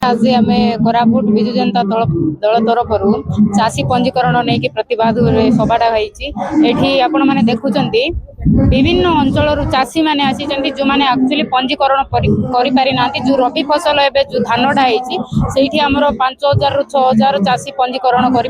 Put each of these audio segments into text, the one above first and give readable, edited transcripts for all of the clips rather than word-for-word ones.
आज आम कोरापुट विजु जनता दल तरफ चाषी पंजीकरण नहीं कि प्रतिवाद सभाटा होती आपण मैंने देखुं विभिन्न अंचल चाषी मैंने आसी जो मैंने एक्चुअली पंजीकरण कर जो रबी फसल एवं जो धानटा होती आमर 5000 ରୁ 6000 चाषी पंजीकरण कर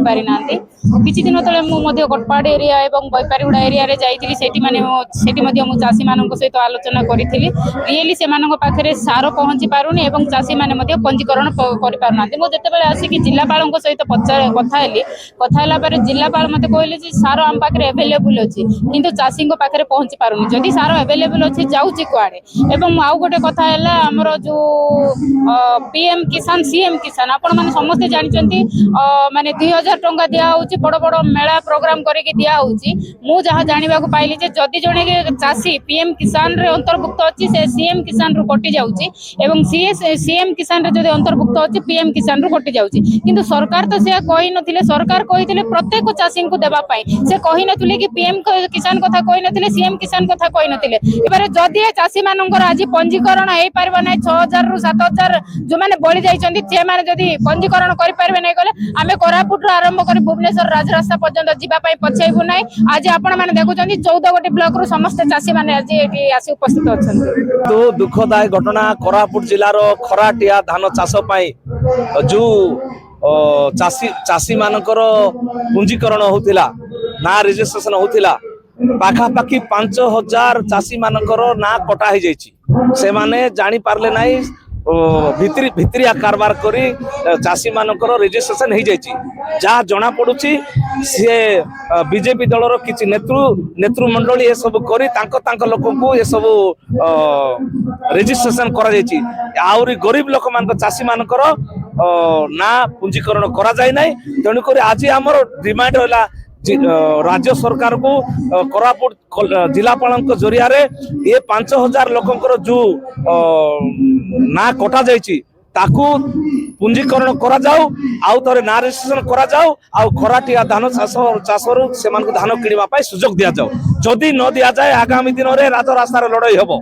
किसी दिन तले मुझे गटपाड़ एरिया और बैपारीगुड़ा एरिया जाइए चाषी मान सहित आलोचना करी रियली से पाखे सार पहुँची पारुनी और चाषी मैंने पंजीकरण कर मुझे आसिक जिलापाल सहित कथा जिलापाल मत कहले सार आम पाखे एभेलेबुल अच्छी किंतु चाषी पाखे पहुँची पारुनी जदि सार एभेलेबुल अच्छी जाऊँगी कुआड़े एवं आउ गोटे कथा है आमर जो पीएम किसान सीएम किसान आपण मैंने समस्ते जानते माने 2000 टंका दिया बड़ बड़ मेला प्रोग्राम करके दिया मु जहाँ जानवा पाइली जदि जड़े चाषी पीएम किसान रे अंतर्भुक्त अच्छी से सीएम किसान रु कटि जाउची एवं सीएम किसान रे जदि अंतर्भुक्त अच्छी पीएम किसान रु कटि जाउची किंतु सरकार तो से कहि नथिले सरकार कहिथिले प्रत्येक चाषी को देबा पाई से कहि नथिले कि पीएम किसान कथा कहि नथिले सीएम किसान कथा कहि नथिले एबारे जदि चाषी मानकर आज पंजीकरण हेई परबा नै 6000 ରୁ 7000 जो माने बळी जाइछन्ती से माने जदि पंजीकरण करि परबे नै गले आमे कोरापुट रो आरंभ करी भुवनेश्वर राजरास्ता पर्यंत जीवा पाई पछाइबु नै आज आपण माने देखुछन्ती 14 गोटी ब्लॉक रू समस्त चाषी माने आज एठी आसी उपस्थित अछन्ती। तो दुखदायक घटना कोरापुट जिल्ला रो खराटिया धान चाष पाई जो चाषी मानकर पंजीकरण होतिला ना रजिस्ट्रेशन होतिला पाखापाखि 5000 चाषी मानकर ना कटा हो जाइए से माने जानी पारले नाई भितरिया कारबार करी चाषी मानकर रजिस्ट्रेशन हो जाइए जहाँ जना पड़ुची सी बीजेपी दलर किसी नेतृमंडली ये सब करी तांको लोक को ये सब रजिस्ट्रेशन करा जाइए आउरी गरीब लोक मान चाषी मानकर ना पंजीकरण करा जाय नै तेणुक आज आमर डिमांड होला राज्य सरकार को कोरापुट जिलापाल जरिया ये 5000 लोकंकर जो ना कटा जाइए ताकू पंजीकरण करा जाऊ आउ थरे ना रजिस्ट्रेशन करा जाऊ आउ खराटिया धान चाषर से धान किणवा सुजोग दिया जाऊ जदि न दिया जाए आगामी दिन में राजरास्तार लड़ाई हबो।